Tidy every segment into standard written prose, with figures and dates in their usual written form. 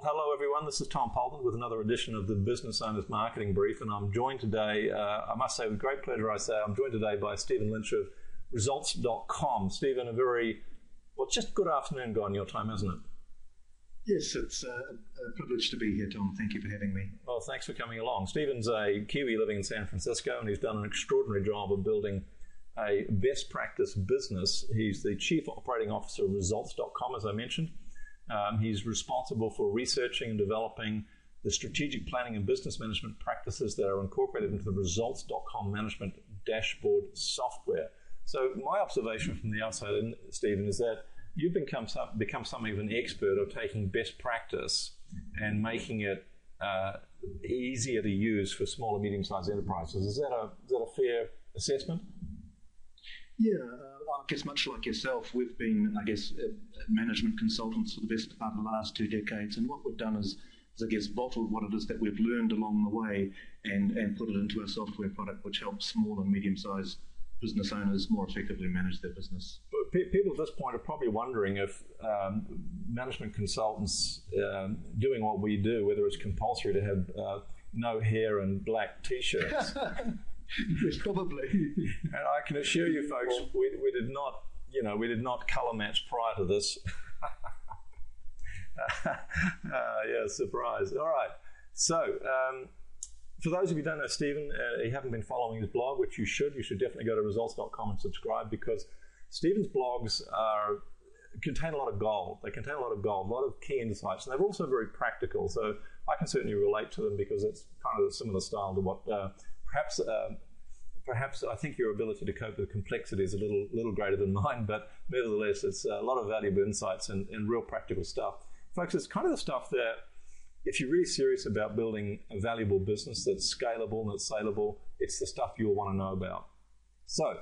hello everyone. This is Tom Polden with another edition of the Business Owners Marketing Brief, and I'm joined today, I must say with great pleasure I'm joined today by Stephen Lynch of Results.com. Stephen, just good afternoon gone your time, isn't it? Yes, it's a privilege to be here, Tom. Thank you for having me. Well, thanks for coming along. Stephen's a Kiwi living in San Francisco, and he's done an extraordinary job of building a best practice business. He's the Chief Operating Officer of Results.com, as I mentioned. He's responsible for researching and developing the strategic planning and business management practices that are incorporated into the Results.com management dashboard software. So my observation from the outside, Stephen, is that you've become something of an expert of taking best practice and making it easier to use for small and medium-sized enterprises. Is that a fair assessment? Yeah, I guess much like yourself, we've been, management consultants for the best part of the last 2 decades, and what we've done is bottled what it is that we've learned along the way and put it into a software product which helps small and medium-sized business owners more effectively manage their business. But people at this point are probably wondering if management consultants doing what we do, whether it's compulsory to have no hair and black T-shirts. Yes, probably. And I can assure you, folks, we did not colour match prior to this. Yeah, surprise. All right. So, for those of you who don't know Stephen, you haven't been following his blog, which you should definitely go to results.com and subscribe, because Stephen's blogs contain a lot of gold. They contain a lot of gold, a lot of key insights, and they're also very practical. So I can certainly relate to them because it's kind of a similar style to what perhaps I think your ability to cope with complexity is a little greater than mine, but nevertheless, it's a lot of valuable insights and real practical stuff. Folks, it's kind of the stuff that if you're really serious about building a valuable business that's scalable and that's saleable, it's the stuff you'll want to know about. So,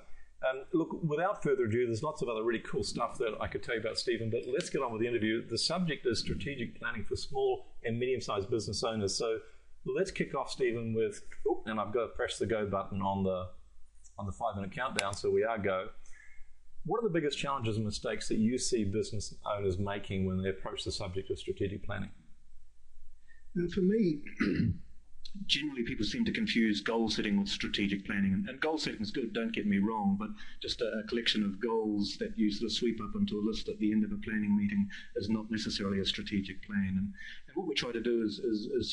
look, without further ado, there's lots of other really cool stuff that I could tell you about Stephen, but let's get on with the interview. The subject is strategic planning for small and medium-sized business owners. So let's kick off, Stephen, with, and I've got to press the go button on the 5-minute countdown, so we are go. What are the biggest challenges and mistakes that you see business owners making when they approach the subject of strategic planning? For me, generally people seem to confuse goal setting with strategic planning. And goal setting is good, don't get me wrong, but just a collection of goals that you sort of sweep up into a list at the end of a planning meeting is not necessarily a strategic plan. And what we try to do is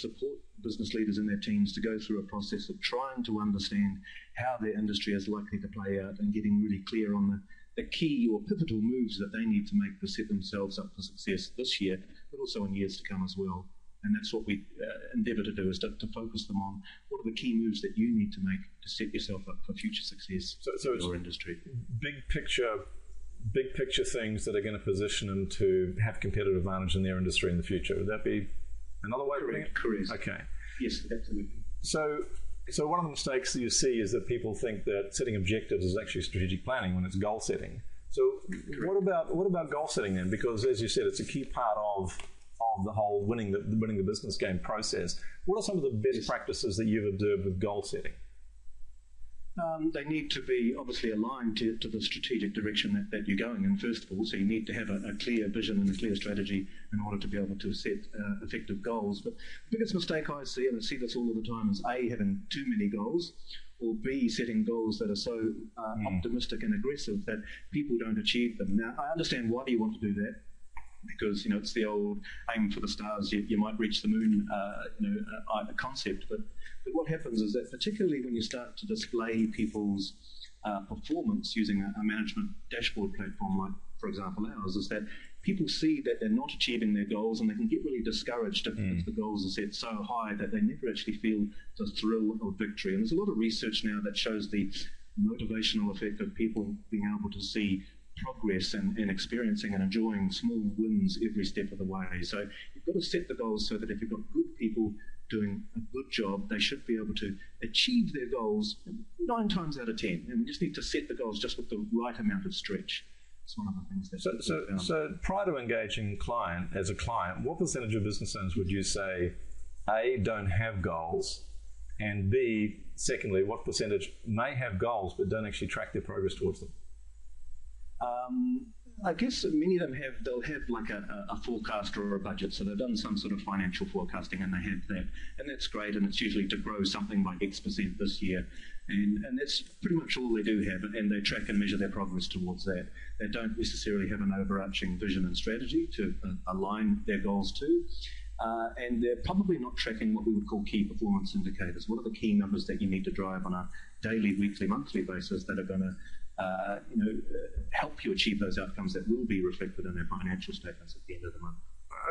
support business leaders and their teams to go through a process of trying to understand how their industry is likely to play out and getting really clear on the key or pivotal moves that they need to make to set themselves up for success this year, but also in years to come as well. And that's what we endeavour to do, is to focus them on what are the key moves that you need to make to set yourself up for future success in your industry. Big picture things that are going to position them to have competitive advantage in their industry in the future. Would that be another way of putting it? Correct. Okay. Yes, absolutely. So one of the mistakes that you see is that people think that setting objectives is actually strategic planning when it's goal setting. So Correct. what about goal setting then? Because as you said, it's a key part of the whole winning the business game process. What are some of the best practices that you've observed with goal setting? They need to be obviously aligned to the strategic direction that you're going in, first of all. So you need to have a clear vision and a clear strategy in order to be able to set effective goals. But the biggest mistake I see, and I see this all of the time, is A, having too many goals, or B, setting goals that are so optimistic and aggressive that people don't achieve them. Now, I understand why you want to do that, because it's the old aim for the stars, you might reach the moon concept. But what happens is that, particularly when you start to display people's performance using a management dashboard platform like, for example, ours, is that people see that they're not achieving their goals, and they can get really discouraged if the goals are set so high that they never actually feel the thrill of victory. And there's a lot of research now that shows the motivational effect of people being able to see progress and experiencing and enjoying small wins every step of the way. So you've got to set the goals so that if you've got good people doing a good job, they should be able to achieve their goals 9 times out of 10. And we just need to set the goals just with the right amount of stretch. It's one of the things that... So prior to engaging as a client, what percentage of business owners would you say, A, don't have goals, and B, secondly, what percentage may have goals but don't actually track their progress towards them? I guess many of them they'll have like a forecast or a budget. So they've done some sort of financial forecasting and they have that. And that's great. And it's usually to grow something by X% this year. And that's pretty much all they do have. And they track and measure their progress towards that. They don't necessarily have an overarching vision and strategy to align their goals to. And they're probably not tracking what we would call key performance indicators. What are the key numbers that you need to drive on a daily, weekly, monthly basis that are going to help you achieve those outcomes that will be reflected in their financial statements at the end of the month?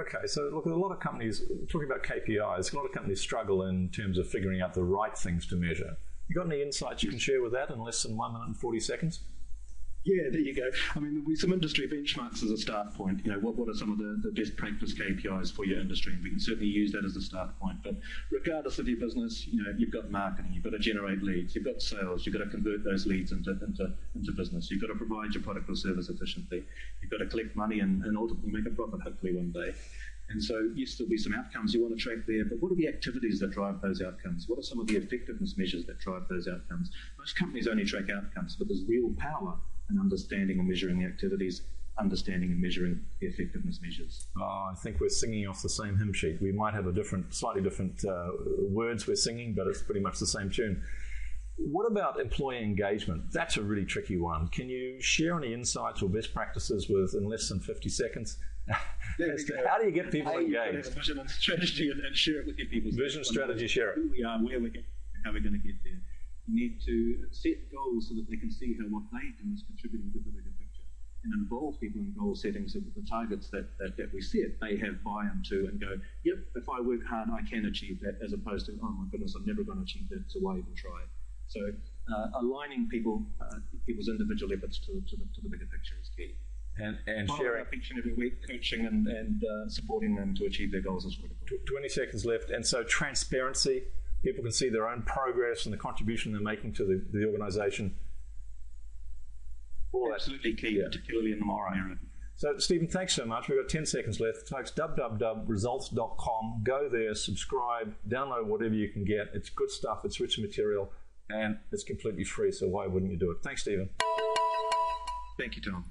Okay, so look, a lot of companies, talking about KPIs, a lot of companies struggle in terms of figuring out the right things to measure. You got any insights you can share with that in less than 1 minute and 40 seconds? Yeah, there you go. I mean, there'll be some industry benchmarks as a start point. You know, what are some of the best practice KPIs for your industry? And we can certainly use that as a start point. But regardless of your business, you know, you've got marketing, you've got to generate leads, you've got sales, you've got to convert those leads into business. You've got to provide your product or service efficiently. You've got to collect money and ultimately make a profit, hopefully one day. And so, yes, there'll be some outcomes you want to track there, but what are the activities that drive those outcomes? What are some of the effectiveness measures that drive those outcomes? Most companies only track outcomes, but there's real power in understanding and measuring the activities, understanding and measuring the effectiveness measures. Oh, I think we're singing off the same hymn sheet. We might have slightly different words we're singing, but it's pretty much the same tune. What about employee engagement? That's a really tricky one. Can you share any insights or best practices in less than 50 seconds? How do you get people engaged? Have a vision and strategy and share it with your people. Vision, strategy, share it. Who we are, where we're going, how we're going to get there. You need to set goals so that they can see how what they do is contributing to the bigger picture, and involve people in goal setting so that the targets that we set, they have buy-in to and go, yep, if I work hard, I can achieve that, as opposed to, oh my goodness, I'm never going to achieve that, so why even try? So aligning people's individual efforts to the bigger picture is key. And sharing up each and every week, coaching and supporting them to achieve their goals is critical. 20 seconds left. And so transparency. People can see their own progress and the contribution they're making to the organisation. Absolutely key, particularly in the modern era. So, Stephen, thanks so much. We've got 10 seconds left. Folks, www.results.com. Go there, subscribe, download whatever you can get. It's good stuff. It's rich material, and it's completely free, so why wouldn't you do it? Thanks, Stephen. Thank you, Tom.